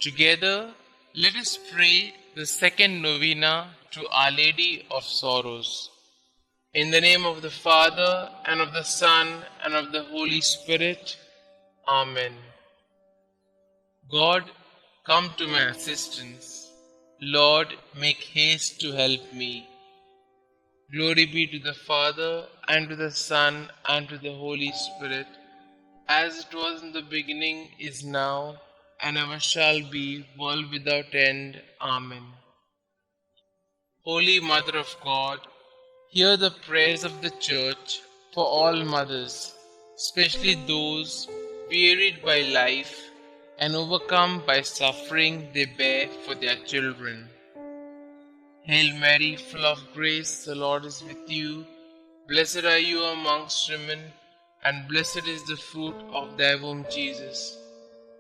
Together, let us pray the second novena to Our Lady of Sorrows. In the name of the Father, and of the Son, and of the Holy Spirit. Amen. God, come to my assistance. Lord, make haste to help me. Glory be to the Father, and to the Son, and to the Holy Spirit, as it was in the beginning, is now, and ever shall be, world without end. Amen. Holy Mother of God, hear the prayers of the Church for all mothers, especially those wearied by life and overcome by suffering they bear for their children. Hail Mary, full of grace, the Lord is with you. Blessed are you amongst women, and blessed is the fruit of thy womb, Jesus.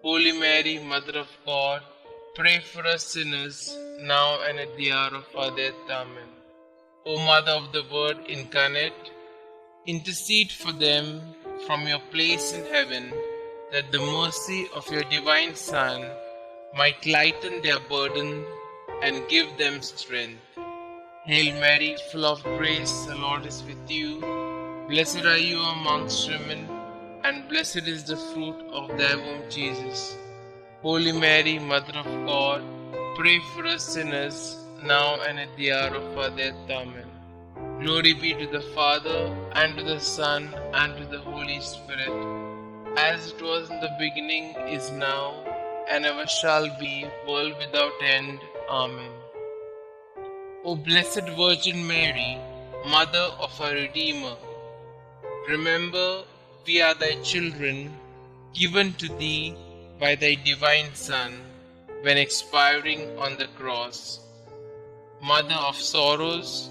Holy Mary, Mother of God, pray for us sinners, now and at the hour of our death. Amen. O Mother of the Word incarnate, intercede for them from your place in heaven, that the mercy of your divine Son might lighten their burden and give them strength. Hail Mary, full of grace, the Lord is with you. Blessed are you amongst women, and blessed is the fruit of thy womb, Jesus. Holy Mary, Mother of God, pray for us sinners, now and at the hour of our death. Amen. Glory be to the Father, and to the Son, and to the Holy Spirit, as it was in the beginning, is now, and ever shall be, world without end. Amen. O Blessed Virgin Mary, Mother of our Redeemer, remember we are thy children, given to thee by thy divine Son, when expiring on the cross. Mother of sorrows,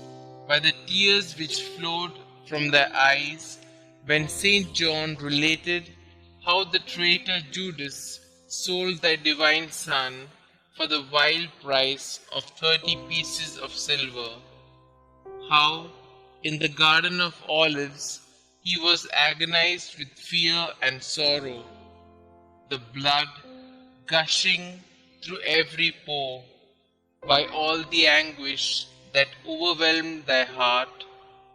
by the tears which flowed from thy eyes, when Saint John related how the traitor Judas sold thy divine Son for the vile price of 30 pieces of silver, how in the Garden of Olives he was agonized with fear and sorrow, the blood gushing through every pore, by all the anguish that overwhelmed thy heart,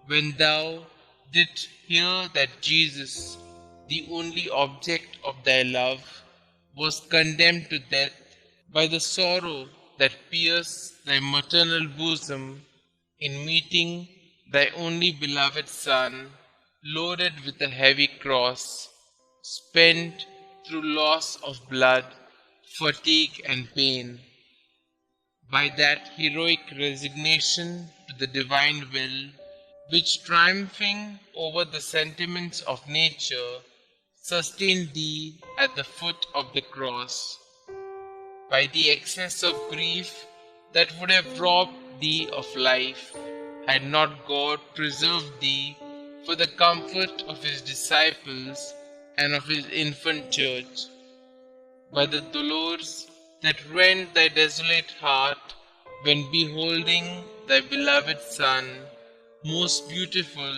when thou didst hear that Jesus, the only object of thy love, was condemned to death, by the sorrow that pierced thy maternal bosom in meeting thy only beloved Son, loaded with a heavy cross, spent through loss of blood, fatigue and pain. By that heroic resignation to the divine will, which triumphing over the sentiments of nature, sustained thee at the foot of the cross. By the excess of grief that would have robbed thee of life, had not God preserved thee for the comfort of his disciples and of his infant church. By the dolors that rent thy desolate heart, when beholding thy beloved Son, most beautiful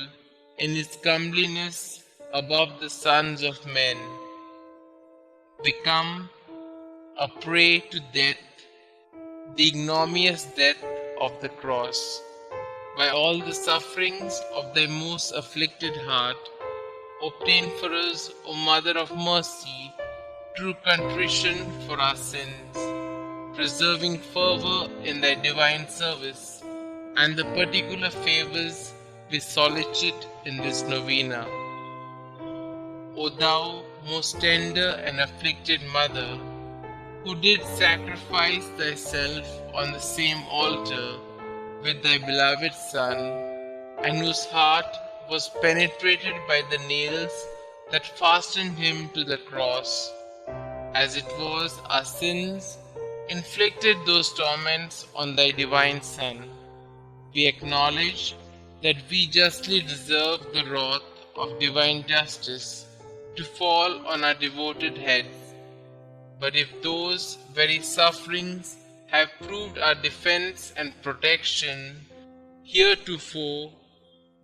in his comeliness above the sons of men, become a prey to death, the ignominious death of the cross. By all the sufferings of thy most afflicted heart, obtain for us, O Mother of Mercy, true contrition for our sins, preserving fervor in thy divine service, and the particular favors we solicit in this novena. O thou most tender and afflicted Mother, who did sacrifice thyself on the same altar with thy beloved Son, and whose heart was penetrated by the nails that fastened him to the cross, as it was our sins inflicted those torments on thy divine Son, we acknowledge that we justly deserve the wrath of divine justice to fall on our devoted heads. But if those very sufferings have proved our defense and protection heretofore,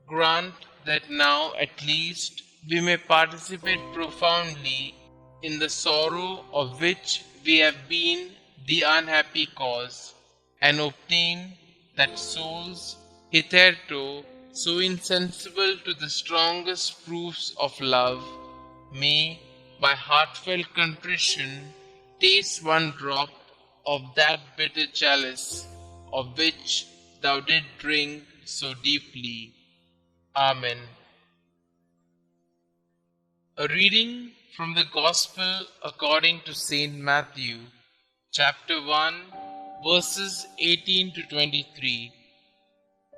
grant that now at least we may participate profoundly in the sorrow of which we have been the unhappy cause, and obtain that souls hitherto so insensible to the strongest proofs of love may, by heartfelt contrition, taste one drop of that bitter chalice of which thou didst drink so deeply. Amen. A reading from the Gospel according to Saint Matthew, chapter 1, verses 18 to 23.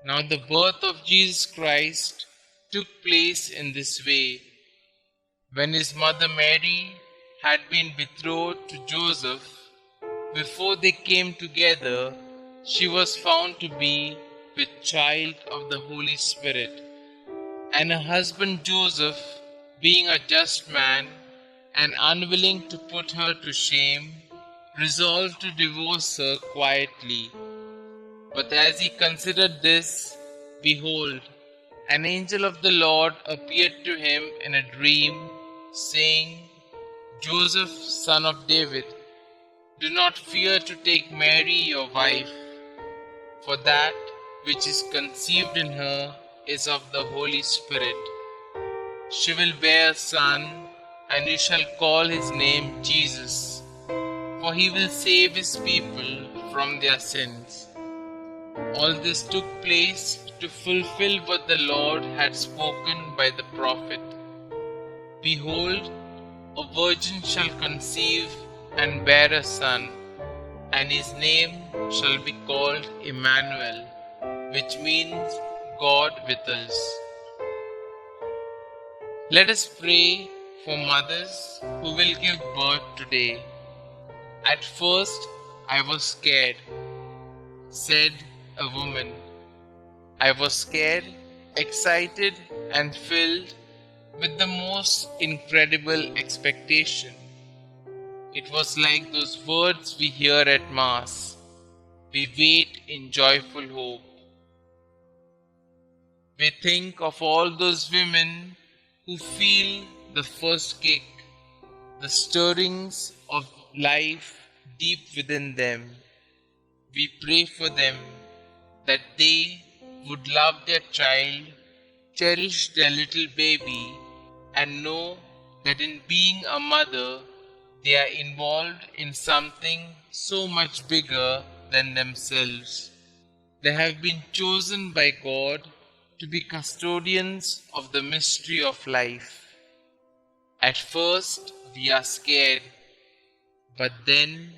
Now the birth of Jesus Christ took place in this way. When his mother Mary had been betrothed to Joseph, before they came together, she was found to be with child of the Holy Spirit. And her husband Joseph, being a just man and unwilling to put her to shame, resolved to divorce her quietly. But as he considered this, behold, an angel of the Lord appeared to him in a dream, saying, Joseph, son of David, do not fear to take Mary your wife, for that which is conceived in her is of the Holy Spirit. She will bear a son, and you shall call his name Jesus, for he will save his people from their sins. All this took place to fulfill what the Lord had spoken by the prophet. Behold, a virgin shall conceive and bear a son, and his name shall be called Emmanuel, which means God with us. Let us pray for mothers who will give birth today. At first I was scared, said a woman. I was scared, excited, and filled with the most incredible expectation. It was like those words we hear at Mass. We wait in joyful hope. We think of all those women who feel the first kick, the stirrings of life deep within them. We pray for them that they would love their child, cherish their little baby, and know that in being a mother, they are involved in something so much bigger than themselves. They have been chosen by God to be custodians of the mystery of life. At first, we are scared, but then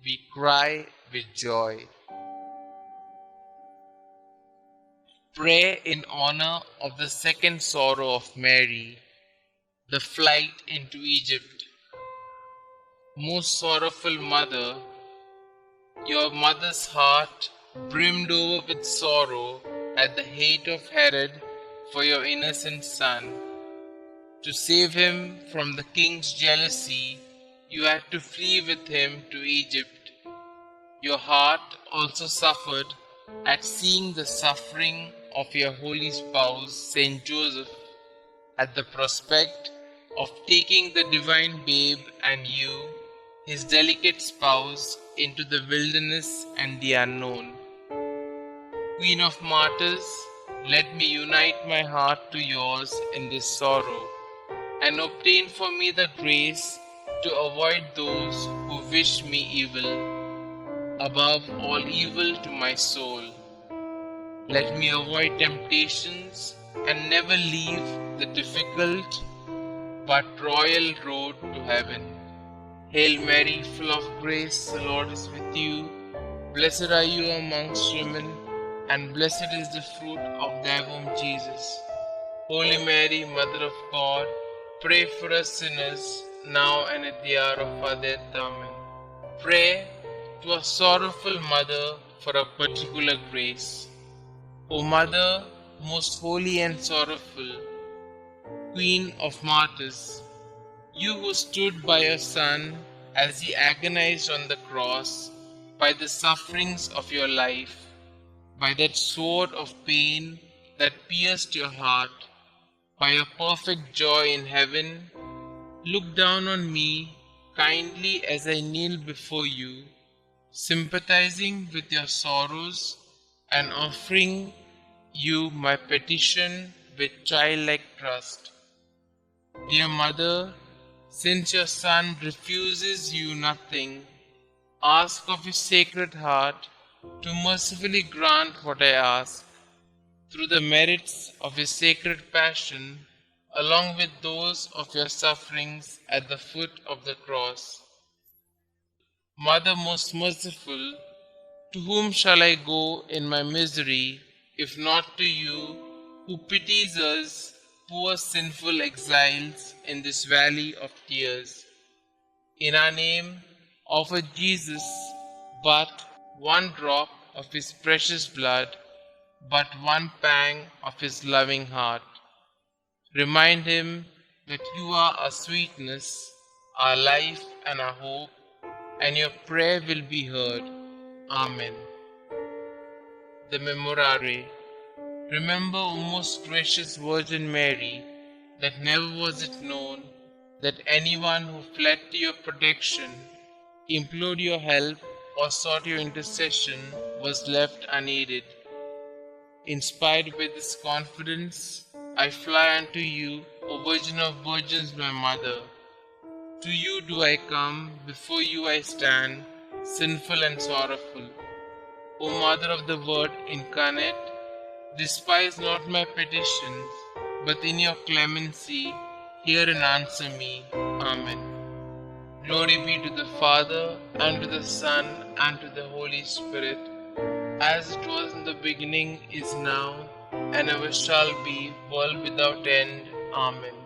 we cry with joy. Prayer in honor of the second sorrow of Mary, the flight into Egypt. Most sorrowful mother, your mother's heart brimmed over with sorrow at the hate of Herod for your innocent son. To save him from the king's jealousy, you had to flee with him to Egypt. Your heart also suffered at seeing the suffering of your holy spouse, Saint Joseph, at the prospect of taking the divine babe and you, his delicate spouse, into the wilderness and the unknown. Queen of Martyrs, let me unite my heart to yours in this sorrow, and obtain for me the grace to avoid those who wish me evil, above all evil to my soul. Let me avoid temptations and never leave the difficult but royal road to heaven. Hail Mary, full of grace, the Lord is with you. Blessed are you amongst women, and blessed is the fruit of thy womb, Jesus. Holy Mary, Mother of God, pray for us sinners, now and at the hour of our death. Amen. Pray to a sorrowful mother for a particular grace. O Mother, most holy and sorrowful, Queen of Martyrs, you who stood by your Son as he agonized on the cross, by the sufferings of your life, by that sword of pain that pierced your heart, by your perfect joy in heaven, look down on me kindly as I kneel before you, sympathizing with your sorrows and offering you my petition with childlike trust. Dear Mother, since your Son refuses you nothing, ask of his sacred heart to mercifully grant what I ask. Through the merits of his sacred passion, along with those of your sufferings at the foot of the cross. Mother most merciful, to whom shall I go in my misery, if not to you, who pities us, poor sinful exiles in this valley of tears? In our name, offer Jesus but one drop of his precious blood, but one pang of his loving heart. Remind him that you are our sweetness, our life, and our hope, and your prayer will be heard. Amen. The Memorare. Remember, O most gracious Virgin Mary, that never was it known that anyone who fled to your protection, implored your help, or sought your intercession was left unaided. Inspired by this confidence, I fly unto you, O Virgin of Virgins, my Mother. To you do I come, before you I stand, sinful and sorrowful. O Mother of the Word incarnate, despise not my petitions, but in your clemency hear and answer me. Amen. Glory be to the Father, and to the Son, and to the Holy Spirit, as it was in the beginning, is now, and ever shall be, world without end. Amen.